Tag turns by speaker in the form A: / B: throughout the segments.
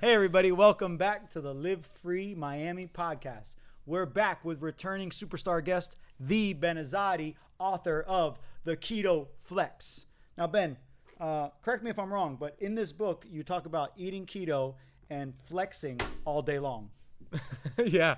A: Hey everybody, welcome back to the Live Free Miami podcast. We're back with returning superstar guest, the Ben Azadi, author of the Keto Flex. Now Ben, correct me if I'm wrong, but in this book you talk about eating keto and flexing all day long.
B: Yeah,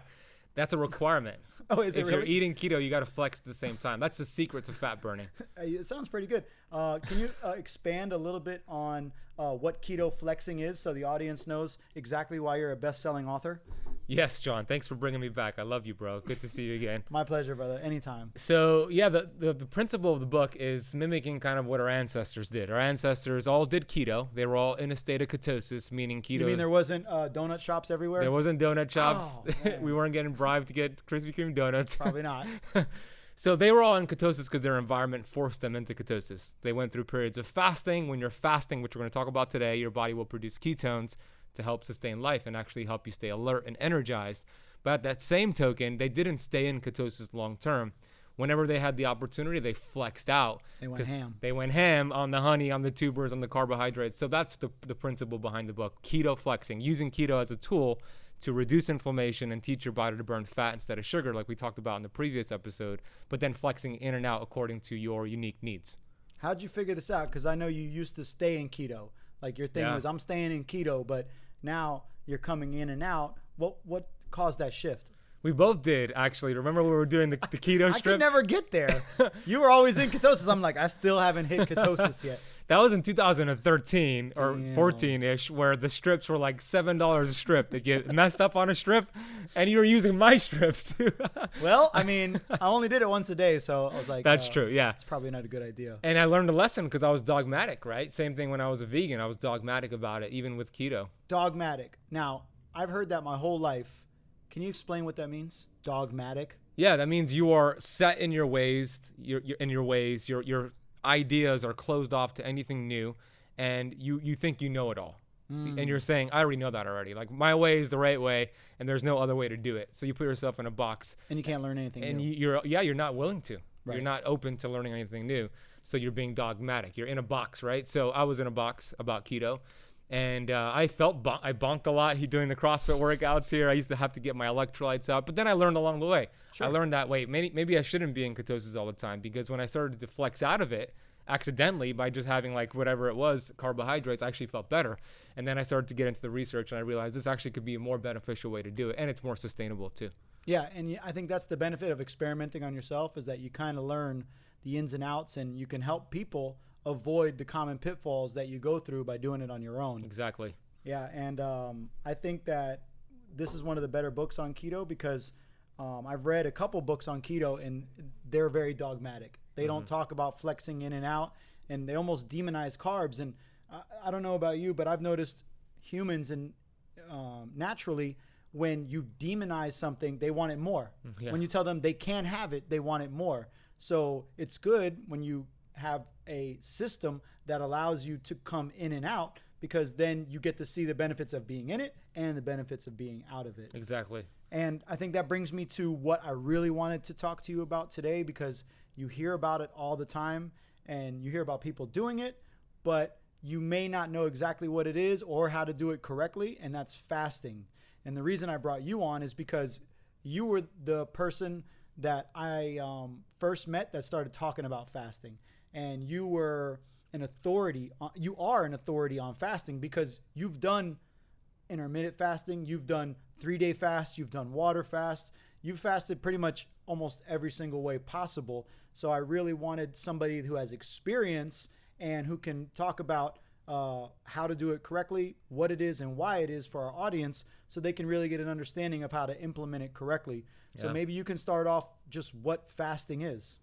B: that's a requirement.
A: Oh, is it
B: If
A: really?
B: you're eating keto, you got to flex at the same time. That's the secret to fat burning.
A: It sounds pretty good. Can you expand a little bit on what keto flexing is so the audience knows exactly why you're a best-selling author?
B: Yes, John. Thanks for bringing me back. I love you, bro. Good to see you again.
A: My pleasure, brother. Anytime.
B: So, yeah, the principle of the book is mimicking kind of what our ancestors did. Our ancestors all did keto. They were all in a state of ketosis, meaning keto.
A: You mean there wasn't donut shops everywhere?
B: There wasn't donut shops.
A: Oh,
B: We weren't getting bribed to get Krispy Kreme donuts.
A: Probably not.
B: So they were all in ketosis because their environment forced them into ketosis. They went through periods of fasting. When you're fasting, which we're going to talk about today, your body will produce ketones to help sustain life and actually help you stay alert and energized. But at that same token, they didn't stay in ketosis long term. Whenever they had the opportunity, they flexed out.
A: They went ham.
B: They went ham on the honey, on the tubers, on the carbohydrates. So that's the principle behind the book, keto flexing, using keto as a tool to reduce inflammation and teach your body to burn fat instead of sugar, like we talked about in the previous episode, but then flexing in and out according to your unique needs.
A: How'd you figure this out? Because I know you used to stay in keto. Like your thing was, I'm staying in keto, but now you're coming in and out. What caused that shift?
B: We both did, actually. Remember when we were doing the keto strips?
A: I could never get there. You were always in ketosis. I'm like, I still haven't hit ketosis yet.
B: That was in 2013 or
A: Damn.
B: 14-ish, where the strips were like $7 a strip. They get messed up on a strip, and you were using my strips too.
A: Well, I mean, I only did it once a day, so I was like,
B: That's true, yeah.
A: It's probably not a good idea.
B: And I learned a lesson because I was dogmatic, right? Same thing when I was a vegan. I was dogmatic about it, even with keto.
A: Dogmatic. Now, I've heard that my whole life. Can you explain what that means? Dogmatic?
B: Yeah, that means you are set in your ways. Your ideas are closed off to anything new, and you think you know it all. And you're saying, I already know that already. Like, my way is the right way, and there's no other way to do it. So you put yourself in a box.
A: And you can't learn anything
B: And
A: new.
B: you're not willing to.
A: Right.
B: You're not open to learning anything new. So you're being dogmatic. You're in a box, right? So I was in a box about keto. And I bonked a lot doing the CrossFit workouts here. I used to have to get my electrolytes out. But then I learned along the way.
A: Sure.
B: I learned that, maybe I shouldn't be in ketosis all the time, because when I started to flex out of it, accidentally, by just having like whatever it was, carbohydrates, I actually felt better. And then I started to get into the research, and I realized this actually could be a more beneficial way to do it. And it's more sustainable too.
A: Yeah, and I think that's the benefit of experimenting on yourself, is that you kind of learn the ins and outs, and you can help people avoid the common pitfalls that you go through by doing it on your own.
B: Exactly.
A: Yeah, and I think that this is one of the better books on keto, because I've read a couple books on keto, and they're very dogmatic. They don't talk about flexing in and out, and they almost demonize carbs. And I don't know about you, but I've noticed humans, and naturally, when you demonize something, they want it more.
B: Yeah.
A: When you tell them they can't have it, they want it more. So it's good when you have a system that allows you to come in and out, because then you get to see the benefits of being in it and the benefits of being out of it.
B: Exactly.
A: And I think that brings me to what I really wanted to talk to you about today, because you hear about it all the time and you hear about people doing it, but you may not know exactly what it is or how to do it correctly, and that's fasting. And the reason I brought you on is because you were the person that I first met that started talking about fasting. And you were an authority. You are an authority on fasting, because you've done intermittent fasting. You've done 3-day fast. You've done water fast. You've fasted pretty much almost every single way possible. So I really wanted somebody who has experience and who can talk about how to do it correctly, what it is and why it is for our audience, so they can really get an understanding of how to implement it correctly. So maybe you can start off just what fasting is.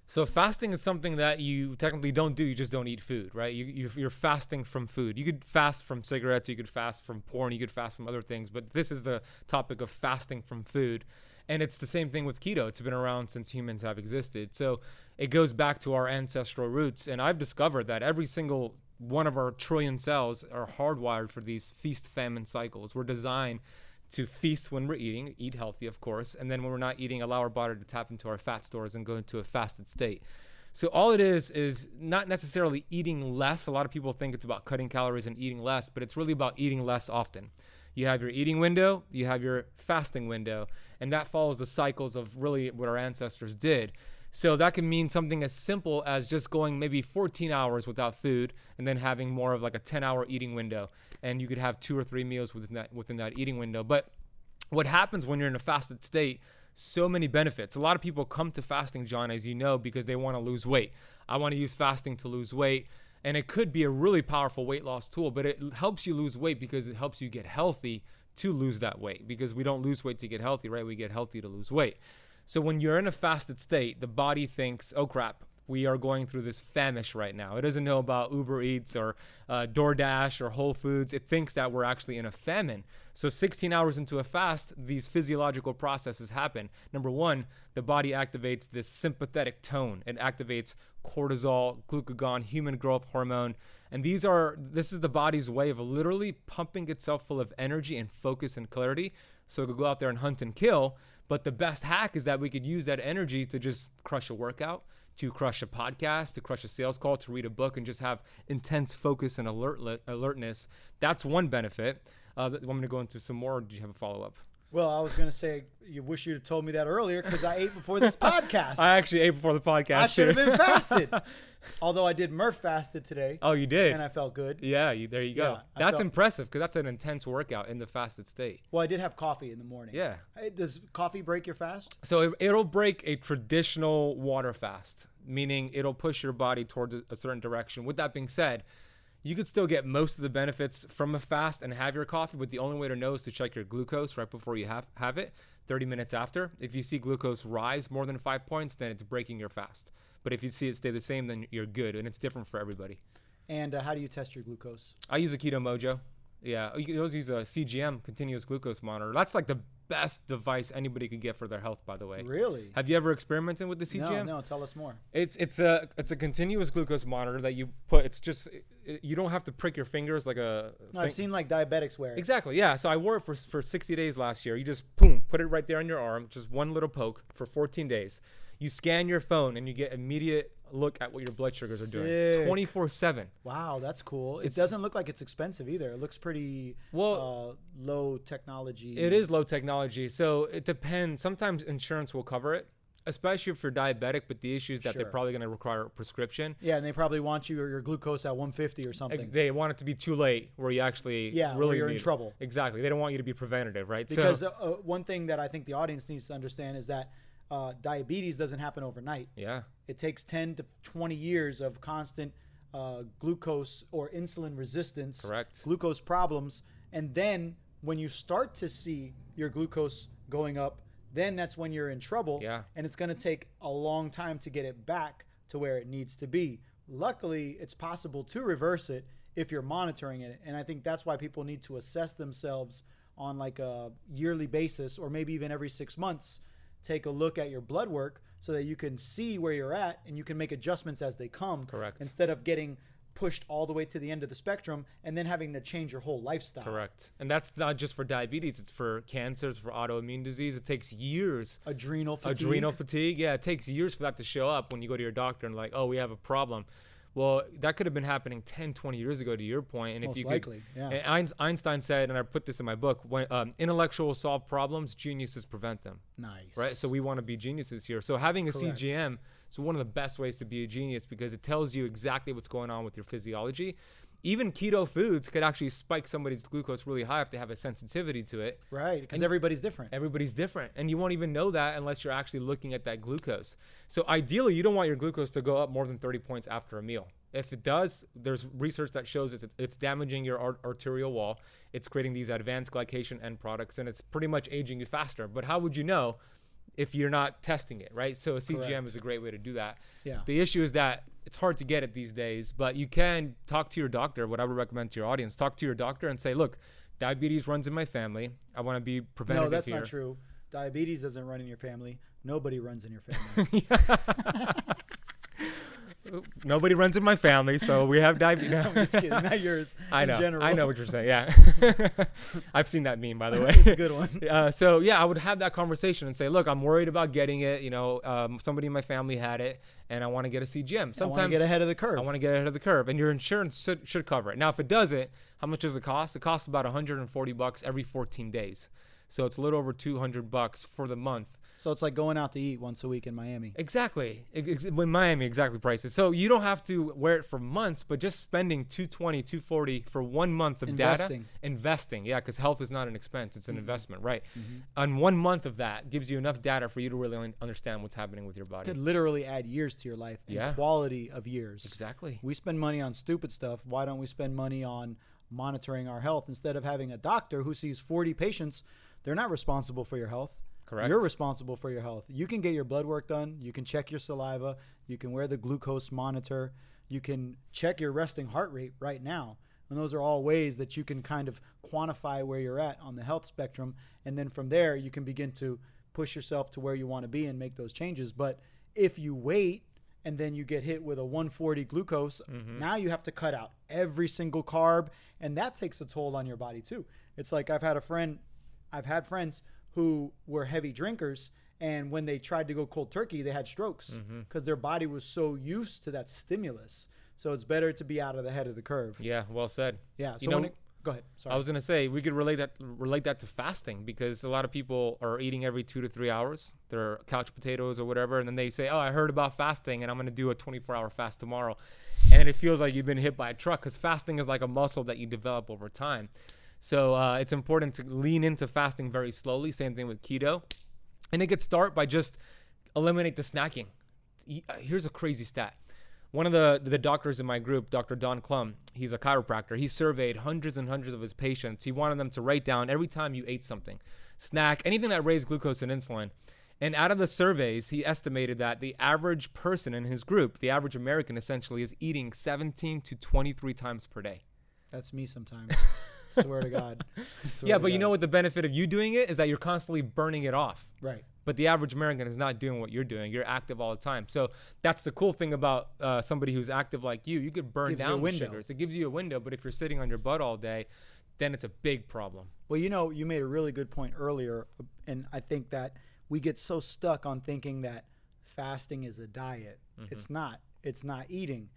B: So fasting is something that you technically don't do. You just don't eat food, right? You're fasting from food. You could fast from cigarettes. You could fast from porn. You could fast from other things. But this is the topic of fasting from food. And it's the same thing with keto. It's been around since humans have existed. So it goes back to our ancestral roots. And I've discovered that every single one of our trillion cells are hardwired for these feast-famine cycles. We're designed to feast when we're eating, eat healthy, of course, and then when we're not eating, allow our body to tap into our fat stores and go into a fasted state. So all it is not necessarily eating less. A lot of people think it's about cutting calories and eating less, but it's really about eating less often. You have your eating window, you have your fasting window, and that follows the cycles of really what our ancestors did. So that can mean something as simple as just going maybe 14 hours without food and then having more of like a 10-hour eating window. And you could have 2 or 3 meals within that eating window. But what happens when you're in a fasted state, so many benefits. A lot of people come to fasting, John, as you know, because they want to lose weight. I want to use fasting to lose weight. And it could be a really powerful weight loss tool, but it helps you lose weight because it helps you get healthy to lose that weight, because we don't lose weight to get healthy, right? We get healthy to lose weight. So when you're in a fasted state, the body thinks, oh crap, we are going through this famish right now. It doesn't know about Uber Eats or DoorDash or Whole Foods. It thinks that we're actually in a famine. So 16 hours into a fast, these physiological processes happen. Number one, the body activates this sympathetic tone. It activates cortisol, glucagon, human growth hormone. And this is the body's way of literally pumping itself full of energy and focus and clarity so it could go out there and hunt and kill. But the best hack is that we could use that energy to just crush a workout, to crush a podcast, to crush a sales call, to read a book, and just have intense focus and alertness. That's one benefit. I'm going to go into some more. Or do you have a follow-up?
A: Well, I was going to say, you wish you'd have told me that earlier because I ate before this podcast.
B: I actually ate before the podcast.
A: I should have been fasted. Although I did Murph fasted today.
B: Oh, you did?
A: And I felt good.
B: Yeah, there you go.
A: Yeah,
B: that's impressive because that's an intense workout in the fasted state.
A: Well, I did have coffee in the morning.
B: Yeah.
A: Does coffee break your fast?
B: So it'll break a traditional water fast, meaning it'll push your body towards a certain direction. With that being said, you could still get most of the benefits from a fast and have your coffee, but the only way to know is to check your glucose right before you have it, 30 minutes after. If you see glucose rise more than 5 points, then it's breaking your fast. But if you see it stay the same, then you're good, and it's different for everybody.
A: And how do you test your glucose?
B: I use a Keto Mojo. Yeah, you can always use a CGM, continuous glucose monitor. That's like the best device anybody could get for their health, by the way.
A: Really?
B: Have you ever experimented with the CGM?
A: No, tell us more.
B: It's a continuous glucose monitor that you put. It's just you don't have to prick your fingers like a.
A: No, I've seen like diabetics wear it.
B: Exactly. Yeah. So I wore it for 60 days last year. You just put it right there on your arm, just one little poke for 14 days. You scan your phone and you get immediate look at what your blood sugars are doing 24/7.
A: Wow, that's cool. It doesn't look like it's expensive either. It looks pretty low technology.
B: It is low technology. So it depends. Sometimes insurance will cover it, especially if you're diabetic, but the issue is that they're probably going to require a prescription.
A: Yeah, and they probably want your glucose at 150 or something.
B: They want it to be too late where you actually really
A: you're in trouble.
B: Exactly. They don't want you to be preventative, right?
A: Because one thing that I think the audience needs to understand is that diabetes doesn't happen overnight.
B: Yeah.
A: It takes 10 to 20 years of constant glucose or insulin resistance,
B: correct,
A: glucose problems. And then when you start to see your glucose going up, then that's when you're in trouble.
B: Yeah.
A: And it's going to take a long time to get it back to where it needs to be. Luckily, it's possible to reverse it if you're monitoring it. And I think that's why people need to assess themselves on like a yearly basis, or maybe even every 6 months. Take a look at your blood work so that you can see where you're at and you can make adjustments as they come.
B: Correct.
A: Instead of getting pushed all the way to the end of the spectrum and then having to change your whole lifestyle.
B: Correct. And that's not just for diabetes. It's for cancers, for autoimmune disease. It takes years.
A: Adrenal fatigue.
B: Yeah, it takes years for that to show up when you go to your doctor and like, oh, we have a problem. Well, that could have been happening 10, 20 years ago, to your point. And
A: Most
B: if you
A: likely,
B: could, and Einstein said, and I put this in my book, when intellectuals solve problems, geniuses prevent them.
A: Nice.
B: Right? So we want to be geniuses here. So having a CGM is one of the best ways to be a genius because it tells you exactly what's going on with your physiology. Even keto foods could actually spike somebody's glucose really high if they have a sensitivity to it.
A: Right, because everybody's different.
B: Everybody's different. And you won't even know that unless you're actually looking at that glucose. So ideally, you don't want your glucose to go up more than 30 points after a meal. If it does, there's research that shows it's damaging your arterial wall. It's creating these advanced glycation end products, and it's pretty much aging you faster. But how would you know if you're not testing it, right? So a CGM is a great way to do that.
A: Yeah.
B: The issue is that it's hard to get it these days, but you can talk to your doctor. What I would recommend to your audience, talk to your doctor and say, look, diabetes runs in my family. I want to be preventative here.
A: No, that's not true. Diabetes doesn't run in your family. Nobody runs in your family.
B: Nobody runs in my family, so we have diabetes.
A: No, I'm just kidding. Not yours.
B: I know.
A: In general.
B: I know what you're saying. Yeah. I've seen that meme, by the way.
A: It's a good one.
B: So yeah, I would have that conversation and say, look, I'm worried about getting it. You know, somebody in my family had it, and I want to get a CGM. Sometimes
A: I want to get ahead of the curve.
B: I want to get ahead of the curve, and your insurance should cover it. Now, if it doesn't, How much does it cost? It costs about $140 every 14 days. So it's a little over $200 for the month.
A: So it's like going out to eat once a week in Miami.
B: Exactly. In Miami, exactly prices. So you don't have to wear it for months, but just spending $220, $240 for 1 month of data. Investing. Yeah, because health is not an expense. It's an investment, right? And 1 month of that gives you enough data for you to really understand what's happening with your body.
A: Could literally add years to your life and quality of years.
B: Exactly.
A: We spend money on stupid stuff. Why don't we spend money on monitoring our health instead of having a doctor who sees 40 patients? They're not responsible for your health.
B: Correct.
A: You're responsible for your health. You can get your blood work done. You can check your saliva. You can wear the glucose monitor. You can check your resting heart rate right now. And those are all ways that you can kind of quantify where you're at on the health spectrum. And then from there, you can begin to push yourself to where you want to be and make those changes. But if you wait and then you get hit with a 140 glucose, now you have to cut out every single carb. And that takes a toll on your body too. It's like I've had friends who were heavy drinkers, and when they tried to go cold turkey, they had strokes because their body was so used to that stimulus. So it's better to be out of the head of the curve.
B: Yeah, well said.
A: Yeah. So go ahead. Sorry.
B: I was gonna say we could relate that to fasting, because a lot of people are eating every 2 to 3 hours. They're couch potatoes or whatever, and then they say, "Oh, I heard about fasting, and I'm gonna do a 24-hour fast tomorrow," and it feels like you've been hit by a truck, because fasting is like a muscle that you develop over time. So it's important to lean into fasting very slowly. Same thing with keto. And it gets started by just eliminate the snacking. Here's a crazy stat. One of the doctors in my group, Dr. Don Klum, he's a chiropractor. He surveyed hundreds and hundreds of his patients. He wanted them to write down every time you ate something, snack, anything that raised glucose and insulin. And out of the surveys, he estimated that the average person in his group, the average American essentially, is eating 17 to 23 times per day.
A: That's me sometimes. Swear to God.
B: Yeah, but you know what the benefit of you doing it is that you're constantly burning it off.
A: Right.
B: But the average American is not doing what you're doing. You're active all the time. So that's the cool thing about somebody who's active like you. You could burn down the sugars. It gives you a window. But if you're sitting on your butt all day, then it's a big problem.
A: Well, you made a really good point earlier. And I think that we get so stuck on thinking that fasting is a diet. It's not. It's not eating.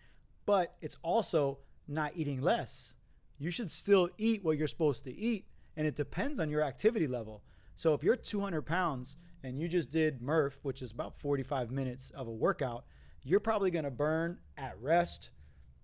A: But it's also not eating less. You should still eat what you're supposed to eat, and it depends on your activity level. So if you're 200 pounds and you just did Murph, which is about 45 minutes of a workout, you're probably going to burn at rest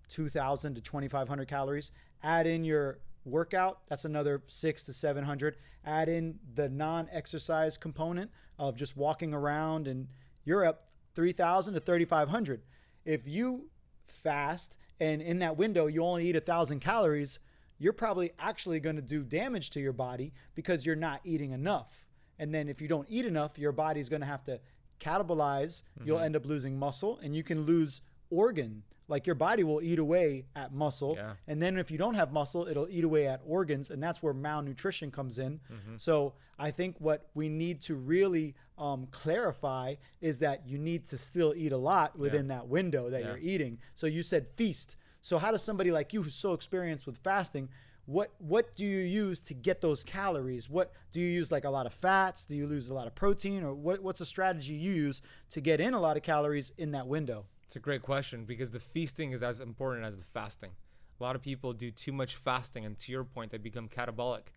A: 2,000 to 2,500 calories. Add in your workout, that's another 600 to 700. Add in the non-exercise component of just walking around, and you're up 3,000 to 3,500. If you fast and in that window you only eat 1,000 calories, you're probably actually going to do damage to your body because you're not eating enough. And then if you don't eat enough, your body's going to have to catabolize. You'll end up losing muscle, and you can lose organ. Like your body will eat away at muscle. Yeah. And then if you don't have muscle, it'll eat away at organs. And that's where malnutrition comes in. So I think what we need to really clarify is that you need to still eat a lot within that window that you're eating. So you said feast. So how does somebody like you who's so experienced with fasting, what do you use to get those calories? What do you use, like a lot of fats? Do you lose a lot of protein? Or what's a strategy you use to get in a lot of calories in that window?
B: It's a great question, because the feasting is as important as the fasting. A lot of people do too much fasting, and to your point, they become catabolic.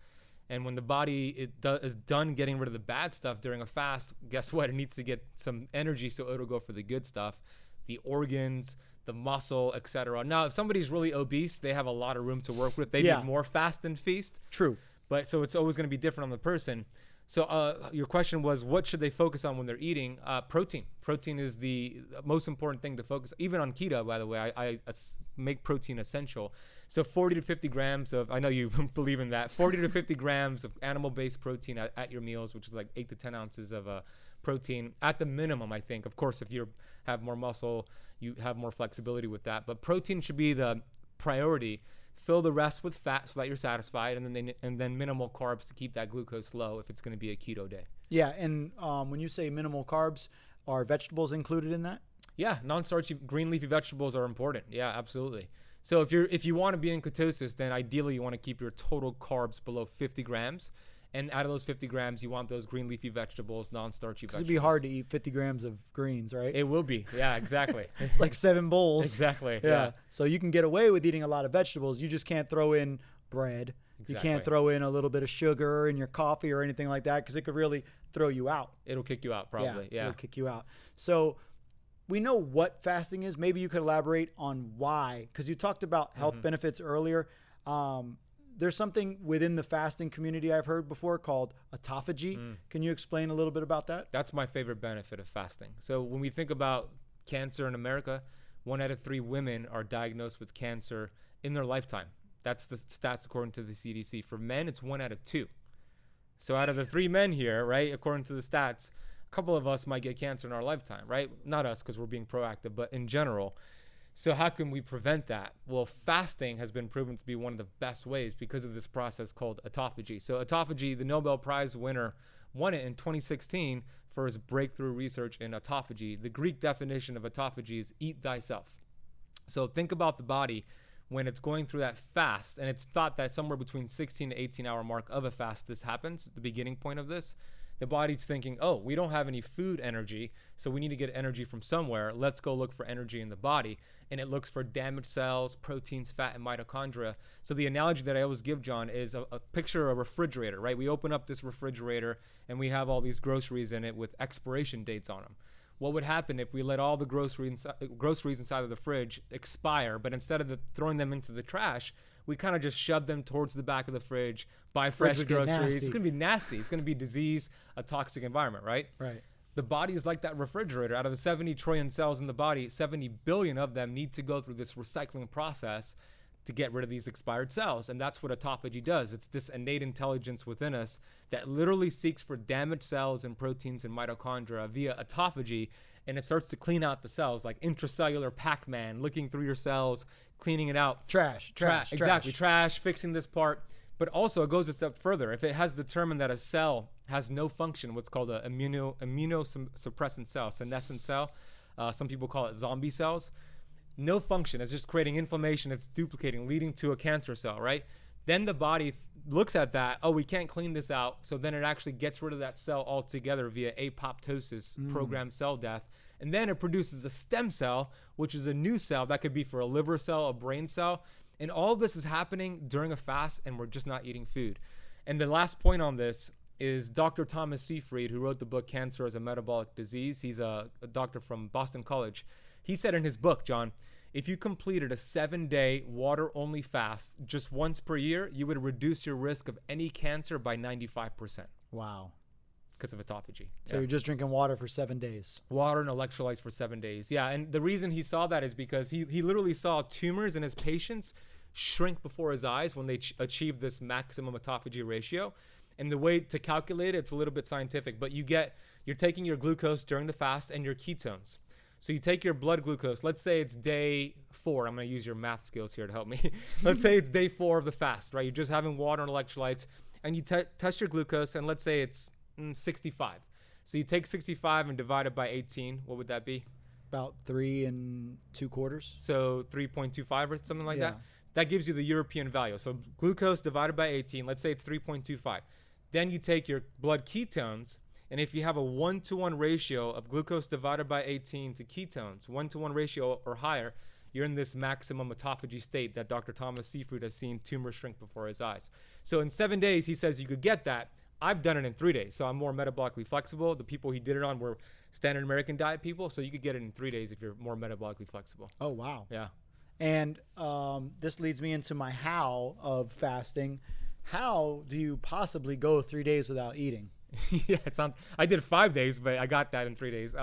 B: And when the body is done getting rid of the bad stuff during a fast, guess what? It needs to get some energy so it'll go for the good stuff, the organs, the muscle, etc. Now, if somebody's really obese, they have a lot of room to work with. They need more fast than feast.
A: True.
B: But so it's always going to be different on the person. So your question was, what should they focus on when they're eating? Protein. Protein is the most important thing to focus. Even on keto, by the way, I make protein essential. So 40 to 50 grams of, I know you believe in that, 40 to 50 grams of animal-based protein at your meals, which is like 8 to 10 ounces of protein at the minimum, I think. Of course, if you have more muscle, you have more flexibility with that. But protein should be the priority. Fill the rest with fat so that you're satisfied, and then minimal carbs to keep that glucose low if it's going to be a keto day.
A: Yeah, and when you say minimal carbs, are vegetables included in that?
B: Yeah, non-starchy green leafy vegetables are important. Yeah, absolutely. So if you want to be in ketosis, then ideally you want to keep your total carbs below 50 grams, And out of those 50 grams, you want those green leafy vegetables, non-starchy vegetables.
A: It'd be hard to eat 50 grams of greens, right?
B: It will be. Yeah, exactly.
A: It's like 7 bowls.
B: Exactly.
A: Yeah. So you can get away with eating a lot of vegetables. You just can't throw in bread.
B: Exactly.
A: You can't throw in a little bit of sugar in your coffee or anything like that, because it could really throw you out.
B: It'll kick you out probably. Yeah.
A: It'll kick you out. So we know what fasting is. Maybe you could elaborate on why, because you talked about health benefits earlier. There's something within the fasting community I've heard before called autophagy. Can you explain a little bit about that?
B: That's my favorite benefit of fasting. So when we think about cancer in America, 1 out of 3 women are diagnosed with cancer in their lifetime. That's the stats according to the CDC. For men, it's 1 out of 2. So out of the 3 men here, right, according to the stats, a couple of us might get cancer in our lifetime, right? Not us, because we're being proactive, but in general. So how can we prevent that? Well, fasting has been proven to be one of the best ways because of this process called autophagy. So autophagy, the Nobel Prize winner, won it in 2016 for his breakthrough research in autophagy. The Greek definition of autophagy is eat thyself. So think about the body when it's going through that fast, and it's thought that somewhere between 16 to 18 hour mark of a fast, this happens, the beginning point of this. The body's thinking, oh, we don't have any food energy, so we need to get energy from somewhere. Let's go look for energy in the body. And it looks for damaged cells, proteins, fat, and mitochondria. So the analogy that I always give, John, is a picture of a refrigerator, right? We open up this refrigerator, and we have all these groceries in it with expiration dates on them. What would happen if we let all the groceries inside of the fridge expire, but instead of throwing them into the trash, we kind of just shove them towards the back of the fridge, buy fresh groceries. It's going to be nasty. It's going to be disease, a toxic environment, right?
A: Right.
B: The body is like that refrigerator. Out of the 70 trillion cells in the body, 70 billion of them need to go through this recycling process to get rid of these expired cells. And that's what autophagy does. It's this innate intelligence within us that literally seeks for damaged cells and proteins and mitochondria via autophagy. And it starts to clean out the cells, like intracellular Pac-Man, looking through your cells, cleaning it out.
A: Trash.
B: Exactly. Trash, fixing this part. But also it goes a step further. If it has determined that a cell has no function, what's called an immunosuppressant cell, senescent cell, some people call it zombie cells, no function, it's just creating inflammation, it's duplicating, leading to a cancer cell, right? Then the body looks at that, oh, we can't clean this out, so then it actually gets rid of that cell altogether via apoptosis, programmed cell death, and then it produces a stem cell, which is a new cell that could be for a liver cell, a brain cell, and all of this is happening during a fast, and we're just not eating food. And the last point on this is Dr. Thomas Seyfried, who wrote the book Cancer as a Metabolic Disease. He's a doctor from Boston College. He said in his book, John, if you completed a 7-day water-only fast just once per year, you would reduce your risk of any cancer by 95%.
A: Wow.
B: Because of autophagy.
A: So you're just drinking water for 7 days.
B: Water and electrolytes for 7 days. Yeah, and the reason he saw that is because he literally saw tumors in his patients shrink before his eyes when they achieve this maximum autophagy ratio. And the way to calculate it, it's a little bit scientific, but you're taking your glucose during the fast and your ketones. So you take your blood glucose, let's say it's day 4. I'm going to use your math skills here to help me. Let's say it's day 4 of the fast, right? You're just having water and electrolytes, and you test your glucose, and let's say it's 65. So you take 65 and divide it by 18. What would that be?
A: About 3 2/4.
B: So 3.25 or something like that. That gives you the European value. So glucose divided by 18, let's say it's 3.25. Then you take your blood ketones, and if you have a 1-to-1 ratio of glucose divided by 18 to ketones, 1-to-1 ratio or higher, you're in this maximum autophagy state that Dr. Thomas Seyfried has seen tumors shrink before his eyes. So in 7 days, he says you could get that. I've done it in 3 days, so I'm more metabolically flexible. The people he did it on were standard American diet people, so you could get it in 3 days if you're more metabolically flexible.
A: Oh, wow.
B: Yeah.
A: And this leads me into my how of fasting. How do you possibly go 3 days without eating?
B: Yeah, I did 5 days, but I got that in 3 days.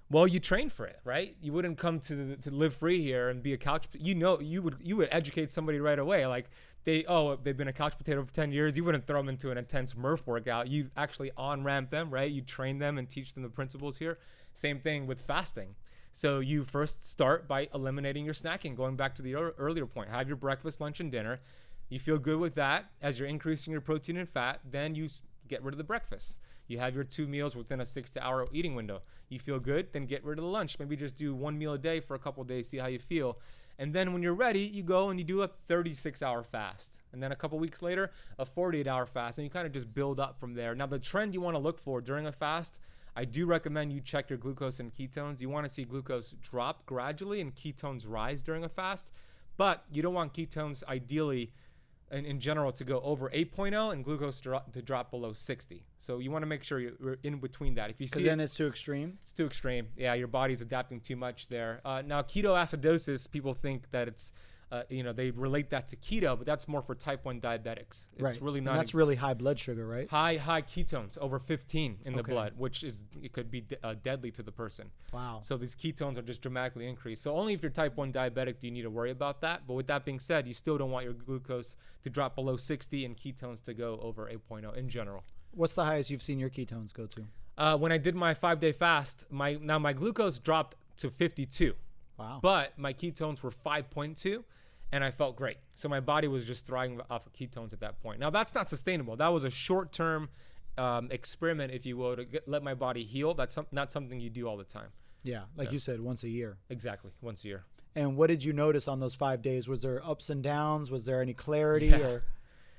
B: Well, you train for it, right? You wouldn't come to live free here and be a couch. You would educate somebody right away. Like they've been a couch potato for 10 years. You wouldn't throw them into an intense Murph workout. You actually on-ramp them, right? You train them and teach them the principles here. Same thing with fasting. So you first start by eliminating your snacking. Going back to the earlier point, have your breakfast, lunch, and dinner. You feel good with that. As you're increasing your protein and fat, then you get rid of the breakfast. You have your 2 meals within a 6 to hour eating window. You feel good, then get rid of the lunch. Maybe just do 1 meal a day for a couple of days, see how you feel. And then when you're ready, you go and you do a 36-hour fast. And then a couple weeks later, a 48-hour fast. And you kind of just build up from there. Now, the trend you want to look for during a fast, I do recommend you check your glucose and ketones. You want to see glucose drop gradually and ketones rise during a fast. But you don't want ketones ideally in general to go over 8.0 and glucose to drop below 60. So you want to make sure you're in between that. If you see
A: then it's too extreme.
B: It's too extreme. Yeah, your body's adapting too much there. Now, ketoacidosis, people think that it's, they relate that to keto, but that's more for type 1 diabetics. It's really not.
A: And that's really high blood sugar, right?
B: High ketones, over 15 in the blood, which it could be deadly to the person.
A: Wow.
B: So these ketones are just dramatically increased. So only if you're type 1 diabetic do you need to worry about that. But with that being said, you still don't want your glucose to drop below 60 and ketones to go over 8.0 in general.
A: What's the highest you've seen your ketones go to?
B: When I did my 5-day fast, my glucose dropped to 52.
A: Wow.
B: But my ketones were 5.2. And I felt great. So my body was just thriving off of ketones at that point. Now, that's not sustainable. That was a short-term experiment, if you will, to let my body heal. That's not something you do all the time.
A: Yeah, you said, once a year.
B: Exactly, once a year.
A: And what did you notice on those 5 days? Was there ups and downs? Was there any clarity?
B: Yeah.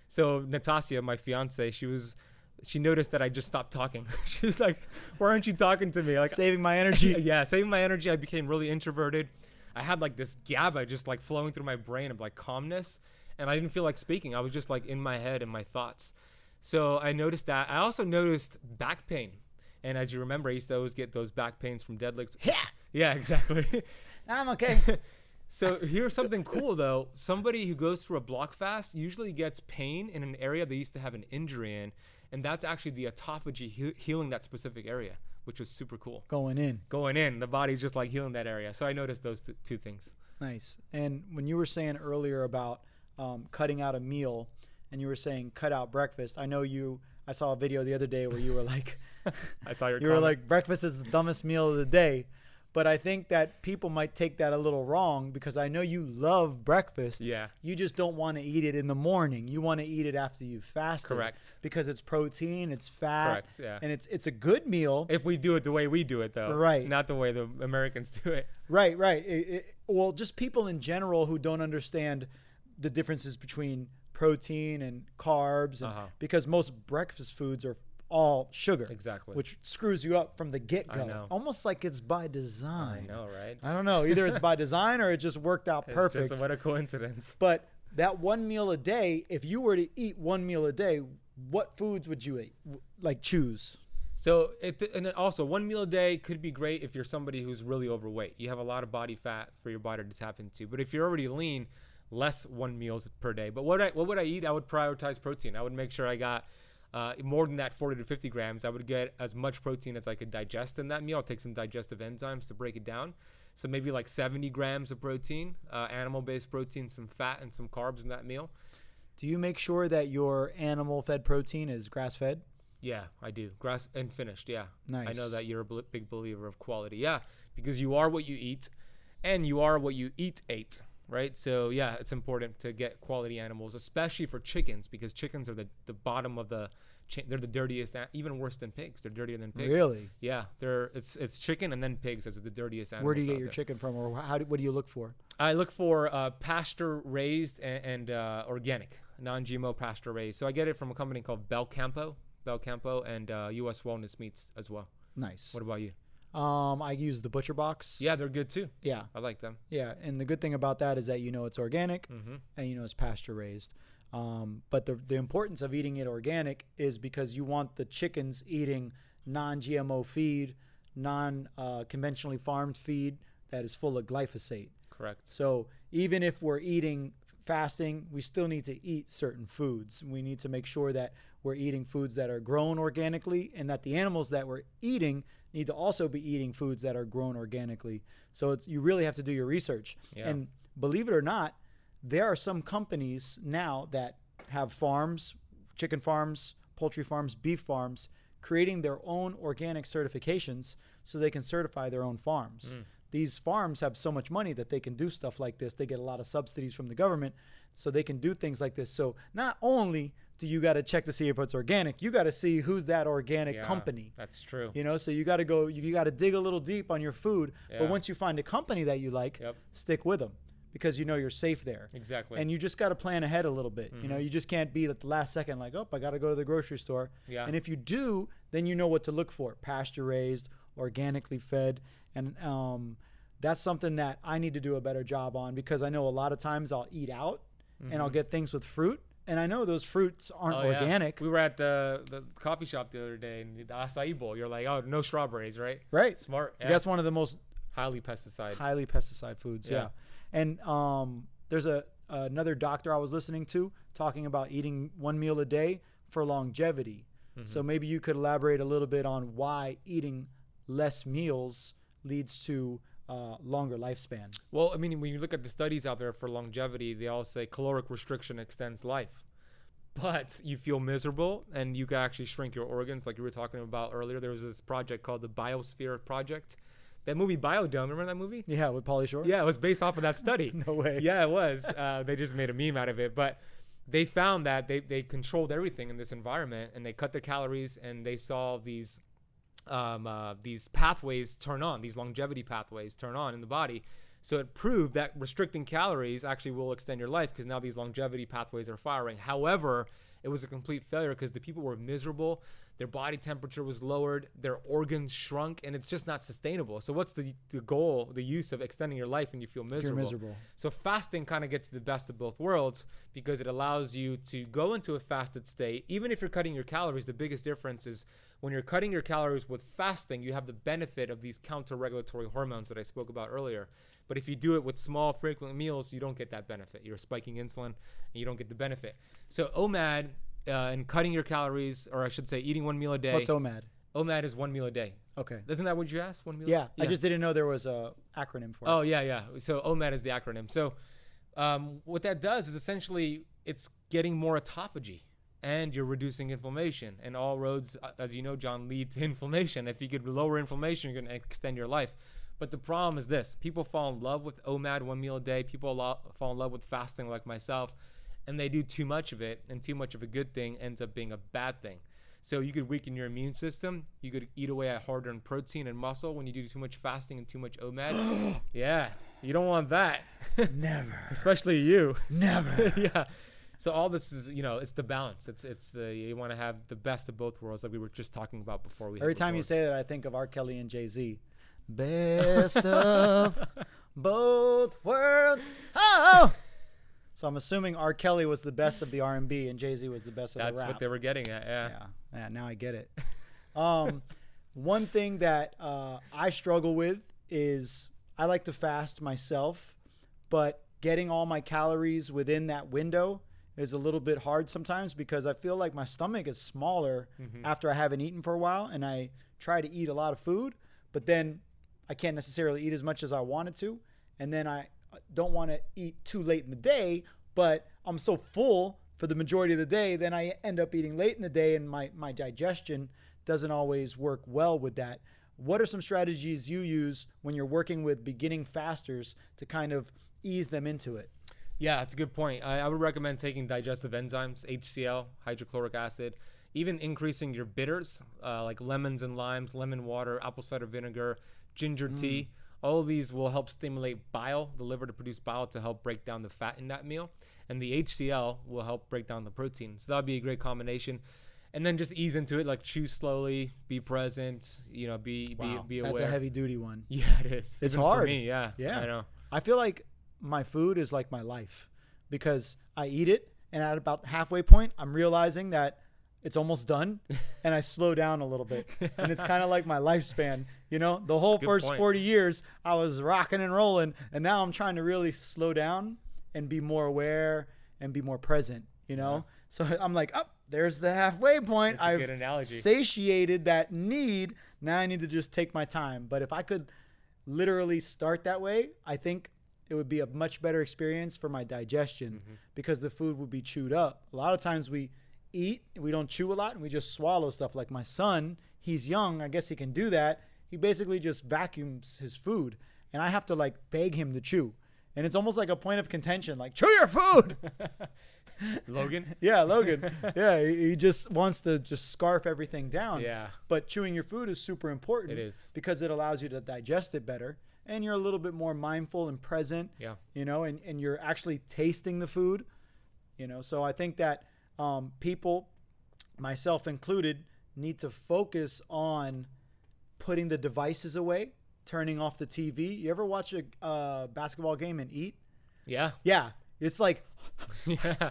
B: So Natasha, my fiance, she noticed that I just stopped talking. She was like, "Why aren't you talking to me?" Like,
A: saving my energy.
B: Yeah, saving my energy. I became really introverted. I had like this GABA just like flowing through my brain of like calmness, and I didn't feel like speaking. I was just like in my head and my thoughts. So I noticed that. I also noticed back pain. And as you remember, I used to always get those back pains from deadlifts. Yeah, exactly.
A: I'm okay.
B: So here's something cool though. Somebody who goes through a block fast usually gets pain in an area they used to have an injury in. And that's actually the autophagy healing that specific area, which was super cool.
A: Going in.
B: The body's just like healing that area. So I noticed those two things.
A: Nice. And when you were saying earlier about cutting out a meal, and you were saying cut out breakfast, I saw a video the other day where you were like,
B: I saw your
A: you were like, breakfast is the dumbest meal of the day. But I think that people might take that a little wrong, because I know you love breakfast.
B: Yeah.
A: You just don't want to eat it in the morning. You want to eat it after you've fasted.
B: Correct.
A: Because it's protein, it's fat.
B: Correct, yeah.
A: And it's a good meal.
B: If we do it the way we do it, though.
A: Right.
B: Not the way the Americans do it.
A: Right. Well, just people in general who don't understand the differences between protein and carbs. And because most breakfast foods are all sugar.
B: Exactly.
A: Which screws you up from the get-go.
B: I know.
A: Almost like it's by design.
B: I know, right?
A: I don't know. Either it's by design or it just worked out perfect.
B: It's just what a coincidence.
A: But that one meal a day, if you were to eat one meal a day, what foods would you eat? Like choose?
B: So and also 1 meal a day could be great if you're somebody who's really overweight. You have a lot of body fat for your body to tap into. But if you're already lean, less 1 meals per day. But what would I eat? I would prioritize protein. I would make sure I got more than that 40 to 50 grams. I would get as much protein as I could digest in that meal. I'll take some digestive enzymes to break it down. So maybe like 70 grams of protein, animal-based protein, some fat, and some carbs in that meal.
A: Do you make sure that your animal-fed protein is grass-fed?
B: Yeah, I do. Grass and finished, yeah.
A: Nice.
B: I know that you're a big believer of quality. Yeah, because you are what you eat, and you are what you ate. Right? So, yeah, it's important to get quality animals, especially for chickens, because chickens are the bottom of the chain. They're the dirtiest, even worse than pigs. They're dirtier than pigs.
A: Really?
B: Yeah. It's chicken and then pigs as the dirtiest animals.
A: Where do you get your chicken from, or what do you look for?
B: I look for pasture-raised and organic, non-GMO pasture-raised. So I get it from a company called Bel Campo, and U.S. Wellness Meats as well.
A: Nice.
B: What about you?
A: I use the Butcher Box.
B: Yeah, they're good too.
A: Yeah.
B: I like them.
A: Yeah, and the good thing about that is that it's organic and it's pasture raised. But the importance of eating it organic is because you want the chickens eating non-GMO feed, non-conventionally farmed feed that is full of glyphosate.
B: Correct.
A: So even if we're eating fasting, we still need to eat certain foods. We need to make sure that we're eating foods that are grown organically, and that the animals that we're eating need to also be eating foods that are grown organically. So you really have to do your research. Yeah. And believe it or not, there are some companies now that have farms, chicken farms, poultry farms, beef farms, creating their own organic certifications so they can certify their own farms. These farms have so much money that they can do stuff like this. They get a lot of subsidies from the government, so they can do things like this. So not only do you got to check to see if it's organic, you got to see who's that organic company.
B: That's true.
A: So you got to dig a little deep on your food. But once you find a company that you like, stick with them, because you know you're safe there.
B: Exactly.
A: And you just got to plan ahead a little bit. You know, you just can't be at the last second like, oh, I got to go to the grocery store.
B: Yeah.
A: And if you do, then you know what to look for: pasture raised, organically fed. And that's something that I need to do a better job on, because I know a lot of times I'll eat out and I'll get things with fruit. And I know those fruits aren't organic.
B: We were at the coffee shop the other day, and the acai bowl, you're like, oh, no strawberries, right?
A: Right.
B: Smart. Yeah.
A: That's one of the most
B: highly pesticide
A: foods. Yeah. And there's another doctor I was listening to talking about eating one meal a day for longevity. So maybe you could elaborate a little bit on why eating less meals leads to longer lifespan.
B: Well, I mean, when you look at the studies out there for longevity, they all say caloric restriction extends life. But you feel miserable, and you can actually shrink your organs, like you were talking about earlier. There was this project called the Biosphere Project. That movie Biodome, remember that movie?
A: Yeah, with Pauly Shore?
B: Yeah, it was based off of that study.
A: No way.
B: Yeah, it was. They just made a meme out of it. But they found that they controlled everything in this environment, and they cut the calories, and they saw these pathways turn on, these longevity pathways turn on in the body. So it proved that restricting calories actually will extend your life, because now these longevity pathways are firing. However, it was a complete failure because the people were miserable. Their body temperature was lowered, their organs shrunk, and it's just not sustainable. So what's the goal, the use of extending your life when you feel miserable?
A: You're miserable.
B: So fasting kind of gets the best of both worlds, because it allows you to go into a fasted state. Even if you're cutting your calories, the biggest difference is when you're cutting your calories with fasting, you have the benefit of these counter-regulatory hormones that I spoke about earlier. But if you do it with small, frequent meals, you don't get that benefit. You're spiking insulin, and you don't get the benefit. So OMAD, and cutting your calories, or I should say eating one meal a day.
A: What's OMAD?
B: OMAD is 1 meal a day.
A: Okay.
B: Isn't that what you asked? 1 meal?
A: Yeah, I just didn't know there was a acronym for it.
B: Oh, yeah. So OMAD is the acronym. So what that does is essentially it's getting more autophagy, and you're reducing inflammation. And all roads, as you know, John, lead to inflammation. If you could lower inflammation, you're going to extend your life. But the problem is this: people fall in love with OMAD, 1 meal a day. People fall in love with fasting, like myself. And they do too much of it, and too much of a good thing ends up being a bad thing. So you could weaken your immune system. You could eat away at hard-earned protein and muscle when you do too much fasting and too much OMAD. Yeah, you don't want that.
A: Never.
B: Especially you.
A: Never.
B: Yeah. So all this is, it's the balance. It's you want to have the best of both worlds, like we were just talking about before.
A: Every time you say that, I think of R. Kelly and Jay-Z. Best of both worlds. Oh. So I'm assuming R. Kelly was the best of the R&B and Jay-Z was the best of the rap.
B: That's what they were getting at,
A: Yeah, now I get it. One thing that I struggle with is I like to fast myself, but getting all my calories within that window is a little bit hard sometimes, because I feel like my stomach is smaller after I haven't eaten for a while, and I try to eat a lot of food, but then I can't necessarily eat as much as I wanted to, and then I don't want to eat too late in the day, but I'm so full for the majority of the day, then I end up eating late in the day, and my digestion doesn't always work well with that. What are some strategies you use when you're working with beginning fasters to kind of ease them into it?
B: Yeah, it's a good point. I would recommend taking digestive enzymes, HCl, hydrochloric acid, even increasing your bitters, like lemons and limes, lemon water, apple cider vinegar, ginger tea. All of these will help stimulate bile, the liver to produce bile to help break down the fat in that meal. And the HCl will help break down the protein. So that would be a great combination. And then just ease into it, like chew slowly, be present, be aware.
A: That's a heavy duty one.
B: Yeah, it is.
A: It's
B: Even
A: hard.
B: For me, yeah.
A: I
B: know.
A: I feel like my food is like my life, because I eat it, and at about halfway point, I'm realizing that it's almost done, and I slow down a little bit. And it's kind of like my lifespan. The whole first 40 years, I was rocking and rolling, and now I'm trying to really slow down and be more aware and be more present,
B: Yeah.
A: So I'm like, there's the halfway point.
B: That's a good analogy.
A: Satiated that need. Now I need to just take my time. But if I could literally start that way, I think it would be a much better experience for my digestion, because the food would be chewed up. A lot of times we eat, we don't chew a lot, and we just swallow stuff. Like my son, he's young, I guess he can do that. He basically just vacuums his food, and I have to beg him to chew. And it's almost like a point of contention, like, chew your food.
B: Logan?
A: Yeah, Logan. Yeah, he just wants to just scarf everything down.
B: Yeah.
A: But chewing your food is super important.
B: It is.
A: Because it allows you to digest it better. And you're a little bit more mindful and present.
B: Yeah.
A: And you're actually tasting the food. So I think that people, myself included, need to focus on putting the devices away, turning off the TV. You ever watch a basketball game and eat?
B: Yeah.
A: Yeah. It's like
B: Yeah.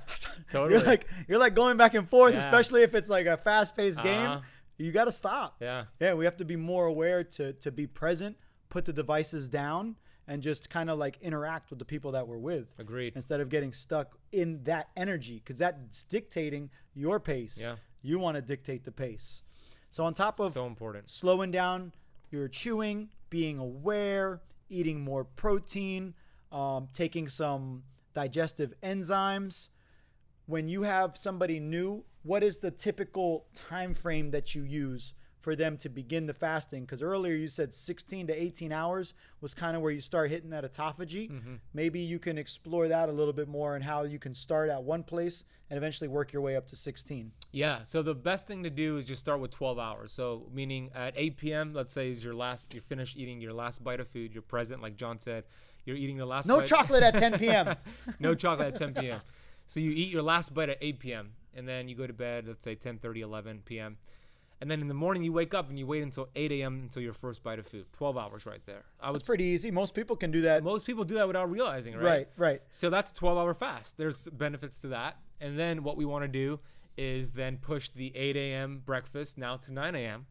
B: Totally.
A: you're like going back and forth,
B: Yeah.
A: especially if it's like a fast-paced game. You got to stop.
B: Yeah.
A: Yeah, we have to be more aware to be present, put the devices down, and just kind of like interact with the people that we're with.
B: Agreed.
A: Instead of getting stuck in that energy, because that's dictating your pace.
B: Yeah.
A: You want to dictate the pace. So on top of
B: So important.
A: slowing down your chewing, being aware, eating more protein, taking some digestive enzymes. When you have somebody new, what is the typical time frame that you use for them to begin the fasting? Because earlier you said 16 to 18 hours was kind of where you start hitting that autophagy. Maybe you can explore that a little bit more and how you can start at one place and eventually work your way up to 16.
B: Yeah. So the best thing to do is just start with 12 hours. So meaning at 8 p.m., let's say is you're finished eating your last bite of food. You're present, like John said. You're eating the last
A: No
B: bite.
A: chocolate at 10 p.m.
B: No chocolate at 10 p.m. So you eat your last bite at 8 p.m. and then you go to bed, let's say 10:30, 11 p.m. And then in the morning you wake up and you wait until 8 a.m. until your first bite of food. 12 hours right there.
A: That's pretty easy. Most people can do that.
B: Most people do that without realizing, right?
A: Right, right.
B: So that's a 12-hour fast. There's benefits to that. And then what we want to do is then push the 8 a.m. breakfast now to 9 a.m.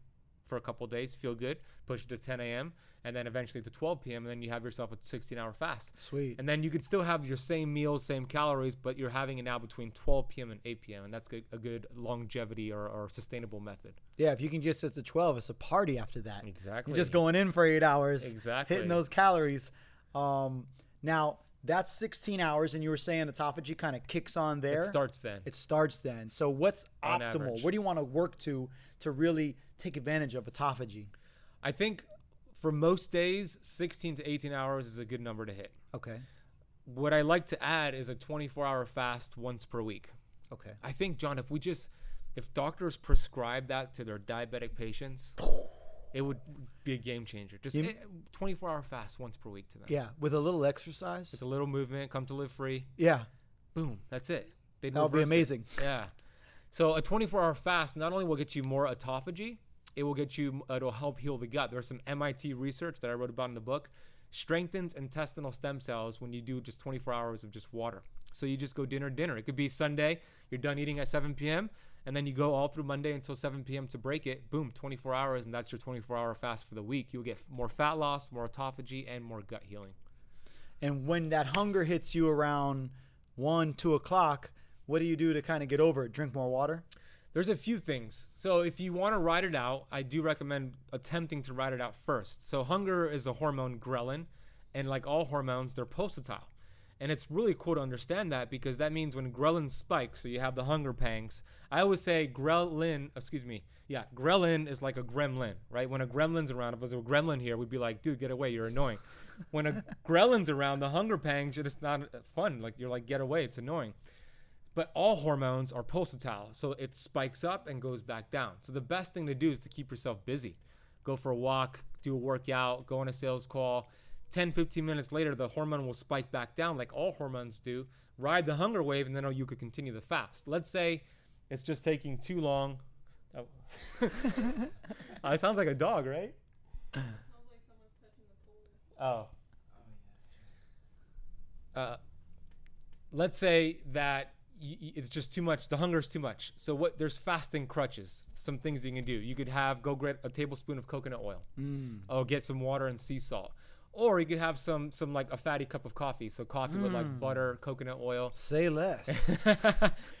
B: for a couple of days. Feel good. Push it to 10 a.m. and then eventually to 12 p.m. and then you have yourself a 16-hour fast.
A: Sweet.
B: And then you could still have your same meals, same calories, but you're having it now between 12 p.m. and 8 p.m. And that's a good longevity or sustainable method.
A: Yeah, if you can just get to 12, it's a party after that.
B: Exactly.
A: You're just going in for 8 hours.
B: Exactly.
A: Hitting those calories. Now, that's 16 hours, and you were saying autophagy kind of kicks on there.
B: It starts then.
A: So what's
B: On
A: optimal?
B: average.
A: What do you want to work to really take advantage of autophagy?
B: I think for most days, 16 to 18 hours is a good number to hit.
A: Okay.
B: What I like to add is a 24-hour fast once per week.
A: Okay.
B: I think, John, if doctors prescribe that to their diabetic patients, it would be a game changer. Just 24-hour fast once per week to them.
A: Yeah, with a little exercise.
B: With a little movement, come to live free.
A: Yeah.
B: Boom, that's it.
A: That would be amazing.
B: Yeah. So a 24-hour fast not only will get you more autophagy, it'll help heal the gut. There's some MIT research that I wrote about in the book. Strengthens intestinal stem cells when you do just 24 hours of just water. So you just go dinner. It could be Sunday. You're done eating at 7 p.m. And then you go all through Monday until 7 p.m. to break it. Boom, 24 hours. And that's your 24-hour fast for the week. You'll get more fat loss, more autophagy, and more gut healing.
A: And when that hunger hits you around 1, 2 o'clock, what do you do to kind of get over it? Drink more water?
B: There's a few things. So if you want to ride it out, I do recommend attempting to ride it out first. So hunger is a hormone, ghrelin, and like all hormones, they're pulsatile. And it's really cool to understand that because that means when ghrelin spikes, so you have the hunger pangs. I always say ghrelin is like a gremlin, right? When a gremlin's around, if there was a gremlin here, we'd be like, dude, get away, you're annoying. When a ghrelins around, the hunger pangs, it's not fun. Like you're like, get away, it's annoying. But all hormones are pulsatile, so it spikes up and goes back down. So the best thing to do is to keep yourself busy. Go for a walk, do a workout, go on a sales call. 10, 15 minutes later, the hormone will spike back down like all hormones do. Ride the hunger wave, and then you could continue the fast. Let's say it's just taking too long. Oh. It sounds like a dog, right?
C: Sounds like someone's touching the pool.
B: Oh. Let's say that it's just too much. The hunger is too much. So there's fasting crutches. Some things you can do. You could go get a tablespoon of coconut oil. Or get some water and sea salt. Or you could have some like a fatty cup of coffee. So coffee with like butter, coconut oil.
A: Say less.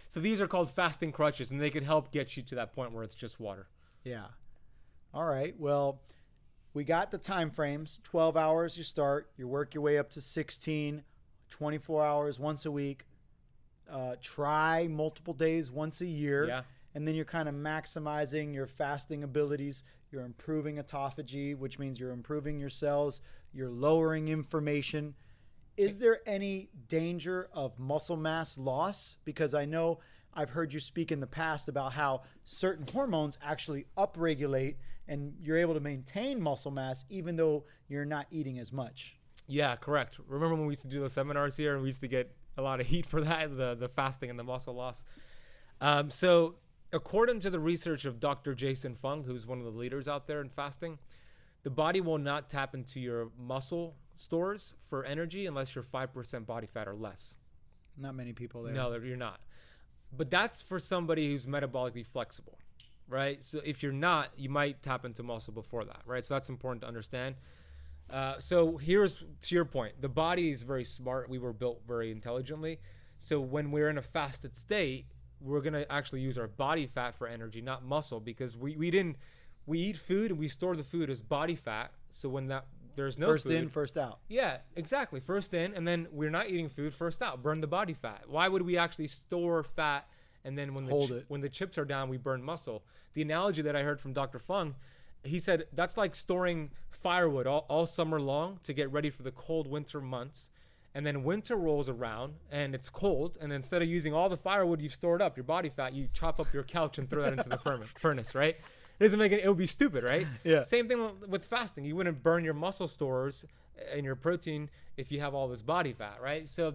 B: So these are called fasting crutches, and they could help get you to that point where it's just water.
A: Yeah. All right. Well, we got the time frames. 12 hours you start. You work your way up to 16, 24 hours once a week. Try multiple days once a year.
B: Yeah.
A: And then you're kind of maximizing your fasting abilities. You're improving autophagy, which means you're improving your cells. You're lowering inflammation. is there any danger of muscle mass loss? Because I know I've heard you speak in the past about how certain hormones actually upregulate and you're able to maintain muscle mass even though you're not eating as much.
B: Yeah, correct. Remember when we used to do those seminars here and we used to get a lot of heat for that, the fasting and the muscle loss. So according to the research of Dr. Jason Fung, who's one of the leaders out there in fasting, the body will not tap into your muscle stores for energy unless you're 5% body fat or less.
A: Not many people there.
B: No, you're not. But that's for somebody who's metabolically flexible, right? So if you're not, you might tap into muscle before that, right? So that's important to understand. So here's to your point. The body is very smart. We were built very intelligently. So when we're in a fasted state, we're going to actually use our body fat for energy, not muscle, because we eat food and we store the food as body fat. So when there's no
A: first
B: food,
A: in, first out.
B: Yeah, exactly. First in, and then we're not eating food, first out. Burn the body fat. Why would we actually store fat and then when the chips are down, we burn muscle? The analogy that I heard from Dr. Fung, he said that's like storing firewood all summer long to get ready for the cold winter months. And then winter rolls around and it's cold. And instead of using all the firewood you've stored up, your body fat, you chop up your couch and throw that into the furnace, right? It doesn't make it would be stupid, right?
A: Yeah.
B: Same thing with fasting. You wouldn't burn your muscle stores and your protein if you have all this body fat, right? So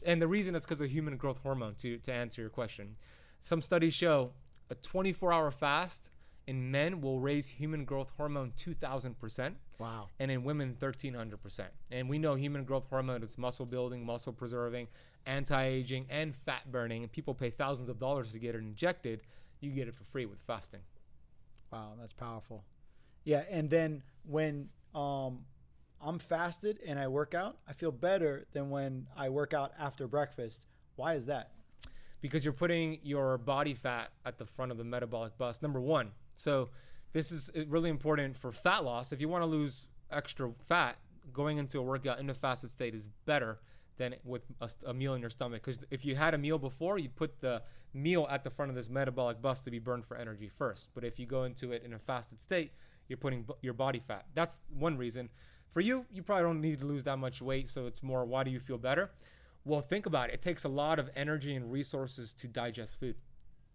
B: and the reason is because of human growth hormone, to answer your question. Some studies show a 24-hour fast in men will raise human growth hormone 2,000%.
A: Wow.
B: And in women, 1,300%. And we know human growth hormone is muscle building, muscle preserving, anti-aging, and fat burning. And people pay thousands of dollars to get it injected. You get it for free with fasting.
A: Wow, that's powerful. Yeah, and then when I'm fasted and I work out, I feel better than when I work out after breakfast. Why is that?
B: Because you're putting your body fat at the front of the metabolic bus, number one. So this is really important for fat loss. If you want to lose extra fat, going into a workout in a fasted state is better than with a meal in your stomach. Because if you had a meal before, you'd put the meal at the front of this metabolic bus to be burned for energy first. But if you go into it in a fasted state, you're putting your body fat. That's one reason. For you, you probably don't need to lose that much weight. So it's more, why do you feel better? Well, think about it. It takes a lot of energy and resources to digest food.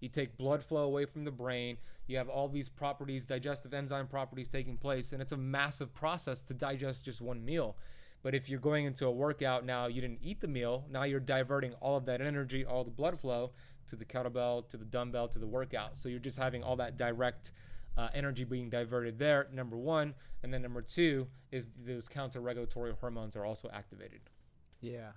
B: You take blood flow away from the brain. You have all these properties, digestive enzyme properties taking place, and it's a massive process to digest just one meal. But if you're going into a workout now, you didn't eat the meal, now you're diverting all of that energy, all the blood flow to the kettlebell, to the dumbbell, to the workout. So you're just having all that direct energy being diverted there, number one. And then number two is those counter-regulatory hormones are also activated.
A: Yeah.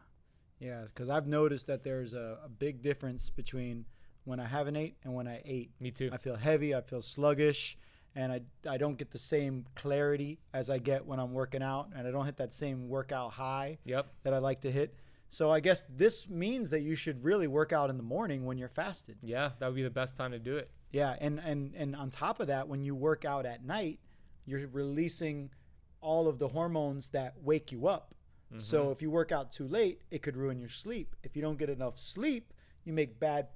A: Yeah, because I've noticed that there's a big difference between when I haven't ate and when I ate.
B: Me too.
A: I feel heavy, I feel sluggish, and I don't get the same clarity as I get when I'm working out, and I don't hit that same workout high that I like to hit. So I guess this means that you should really work out in the morning when you're fasted.
B: Yeah, that would be the best time to do it.
A: Yeah, and on top of that, when you work out at night, you're releasing all of the hormones that wake you up. Mm-hmm. So if you work out too late, it could ruin your sleep. If you don't get enough sleep, you make bad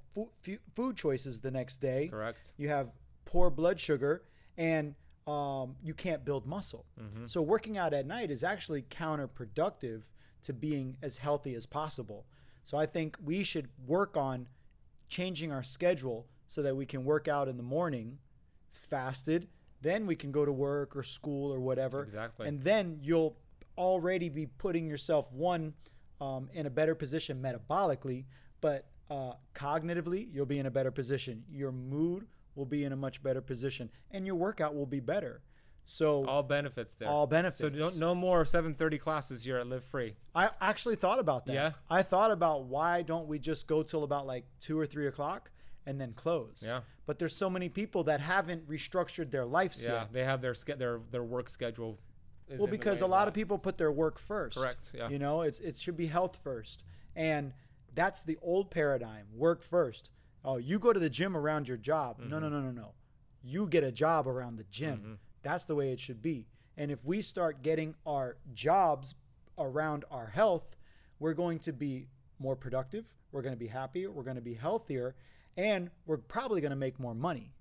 A: food choices the next day.
B: Correct.
A: You have poor blood sugar, and you can't build muscle. Mm-hmm. So working out at night is actually counterproductive to being as healthy as possible. So I think we should work on changing our schedule so that we can work out in the morning, fasted, then we can go to work or school or whatever.
B: Exactly.
A: And then you'll already be putting yourself, in a better position metabolically, but cognitively, you'll be in a better position. Your mood will be in a much better position, and your workout will be better. So
B: all benefits there.
A: All benefits.
B: So no more 7:30 classes here at Live Free.
A: I actually thought about that.
B: Yeah.
A: I thought about why don't we just go till about like 2 or 3 o'clock and then close.
B: Yeah.
A: But there's so many people that haven't restructured their lives yet.
B: Yeah, they have their work schedule.
A: Well, because a lot of people put their work first.
B: Correct. Yeah.
A: You know, it should be health first, and that's the old paradigm. Work first. Oh, you go to the gym around your job. Mm-hmm. No. You get a job around the gym. Mm-hmm. That's the way it should be. And if we start getting our jobs around our health, we're going to be more productive. We're going to be happier. We're going to be healthier. And we're probably going to make more money.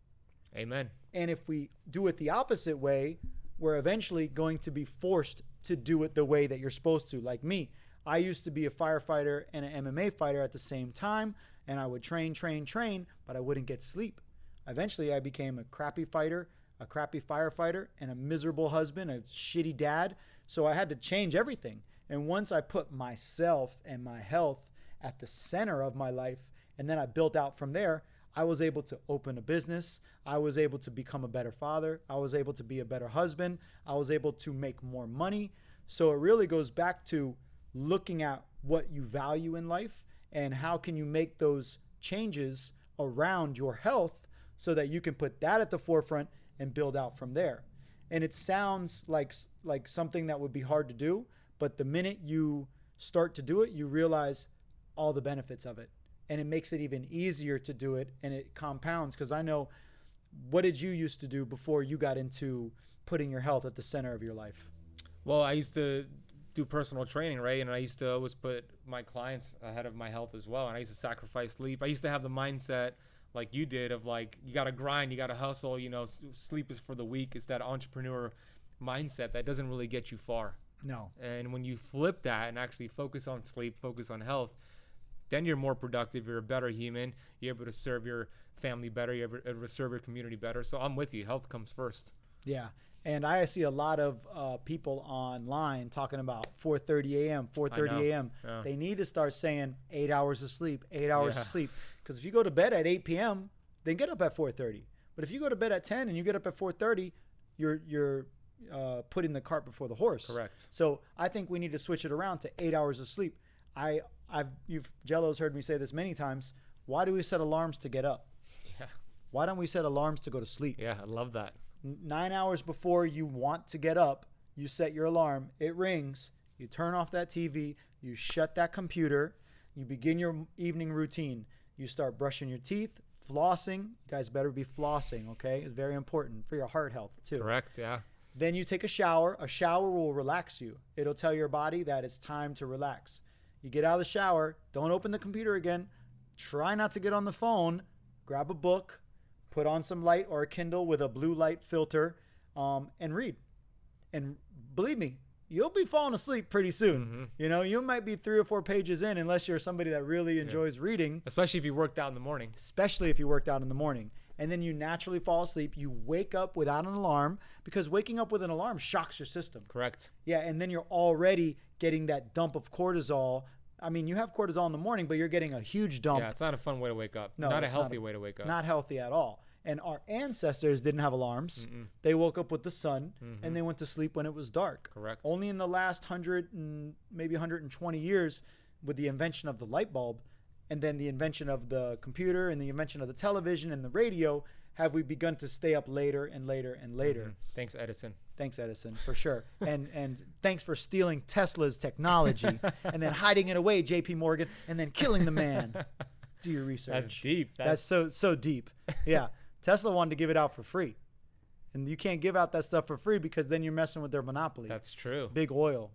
B: Amen.
A: And if we do it the opposite way, we're eventually going to be forced to do it the way that you're supposed to. Like me, I used to be a firefighter and an MMA fighter at the same time, and I would train, but I wouldn't get sleep. Eventually, I became a crappy fighter, a crappy firefighter, and a miserable husband, a shitty dad. So I had to change everything. And once I put myself and my health at the center of my life, and then I built out from there, I was able to open a business. I was able to become a better father. I was able to be a better husband. I was able to make more money. So it really goes back to looking at what you value in life and how can you make those changes around your health so that you can put that at the forefront and build out from there. And it sounds like something that would be hard to do, but the minute you start to do it, you realize all the benefits of it. And it makes it even easier to do it, and it compounds. Because I know, what did you used to do before you got into putting your health at the center of your life?
B: Well, I used to do personal training, right? And I used to always put my clients ahead of my health as well. And I used to sacrifice sleep. I used to have the mindset like you did of like, you got to grind, you got to hustle, you know, sleep is for the weak. It's that entrepreneur mindset that doesn't really get you far.
A: No.
B: And when you flip that and actually focus on sleep, focus on health, then you're more productive. You're a better human. You're able to serve your family better. You're able to serve your community better. So I'm with you. Health comes first.
A: Yeah. And I see a lot of people online talking about 4:30 a.m., 4:30 a.m.
B: Yeah.
A: They need to start saying 8 hours of sleep, 8 hours of sleep. Because if you go to bed at 8 p.m., then get up at 4:30. But if you go to bed at 10 and you get up at 4:30, you're putting the cart before the horse.
B: Correct.
A: So I think we need to switch it around to 8 hours of sleep. Jello's heard me say this many times. Why do we set alarms to get up?
B: Yeah.
A: Why don't we set alarms to go to sleep?
B: Yeah, I love that.
A: 9 hours before you want to get up, you set your alarm. It rings. You turn off that TV. You shut that computer. You begin your evening routine. You start brushing your teeth, flossing. You guys better be flossing, okay? It's very important for your heart health too.
B: Correct, yeah.
A: Then you take a shower. A shower will relax you. It'll tell your body that it's time to relax. You get out of the shower, don't open the computer again, try not to get on the phone, grab a book, put on some light or a Kindle with a blue light filter, and read. And believe me, you'll be falling asleep pretty soon.
B: Mm-hmm.
A: You know, you might be 3 or 4 pages in unless you're somebody that really enjoys reading.
B: Especially if you worked out in the morning.
A: Especially if you worked out in the morning. And then you naturally fall asleep. You wake up without an alarm because waking up with an alarm shocks your system.
B: Correct.
A: Yeah, and then you're already getting that dump of cortisol. I mean, you have cortisol in the morning, but you're getting a huge dump.
B: Yeah, it's not a fun way to wake up.
A: No,
B: not a
A: it's
B: healthy way to wake up.
A: Not healthy at all. And our ancestors didn't have alarms.
B: Mm-mm.
A: They woke up with the sun, and they went to sleep when it was dark.
B: Correct.
A: Only in the last 100 and maybe 120 years, with the invention of the light bulb, and then the invention of the computer and the invention of the television and the radio, have we begun to stay up later and later and later.
B: Mm-hmm. Thanks, Edison.
A: Thanks, Edison, for sure. and thanks for stealing Tesla's technology and then hiding it away, JP Morgan, and then killing the man. Do your research.
B: That's deep.
A: That's so deep. Yeah. Tesla wanted to give it out for free. And you can't give out that stuff for free because then you're messing with their monopoly.
B: That's true.
A: Big oil.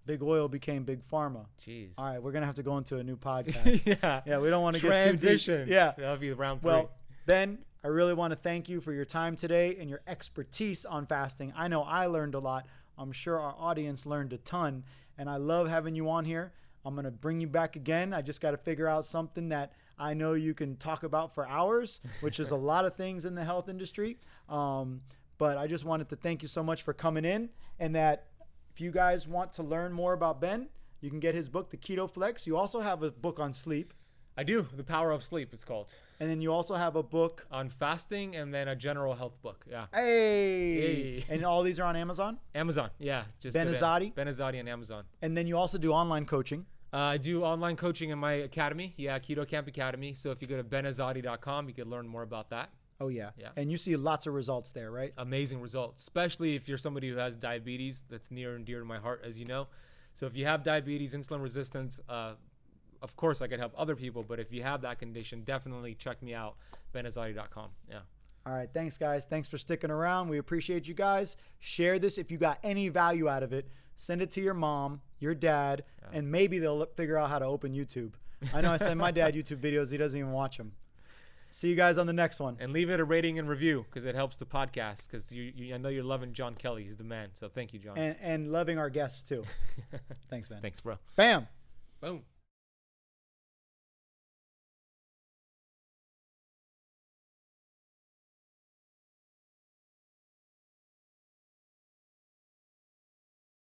A: Big oil became big pharma.
B: Jeez.
A: All right, we're going to have to go into a new podcast.
B: Yeah,
A: we don't want to get too deep.
B: Transition.
A: Yeah.
B: That'll be round 3.
A: Well, Ben, I really want to thank you for your time today and your expertise on fasting. I know I learned a lot. I'm sure our audience learned a ton. And I love having you on here. I'm going to bring you back again. I just got to figure out something that I know you can talk about for hours, which is a lot of things in the health industry. But I just wanted to thank you so much for coming in, and that if you guys want to learn more about Ben, you can get his book, The Keto Flex. You also have a book on sleep.
B: I do. The Power of Sleep, it's called.
A: And then you also have a book
B: on fasting, and then a general health book. Yeah.
A: Hey. And all these are on Amazon?
B: Amazon. Yeah. Just
A: Ben Azadi?
B: Ben Azadi on Amazon.
A: And then you also do online coaching.
B: I do online coaching in my academy. Yeah, Keto Kamp Academy. So if you go to benazadi.com, you can learn more about that.
A: Oh, yeah.
B: Yeah.
A: And you see lots of results there, right?
B: Amazing results, especially if you're somebody who has diabetes. That's near and dear to my heart, as you know. So if you have diabetes, insulin resistance, of course I could help other people. But if you have that condition, definitely check me out, benazadi.com. Yeah.
A: All right. Thanks, guys. Thanks for sticking around. We appreciate you guys. Share this if you got any value out of it. Send it to your mom, your dad, and maybe they'll figure out how to open YouTube. I know I send my dad YouTube videos. He doesn't even watch them. See you guys on the next one.
B: And leave it a rating and review because it helps the podcast. Because I know you're loving John Kelly. He's the man. So thank you, John.
A: And loving our guests too. Thanks, man.
B: Thanks, bro.
A: Bam.
B: Boom.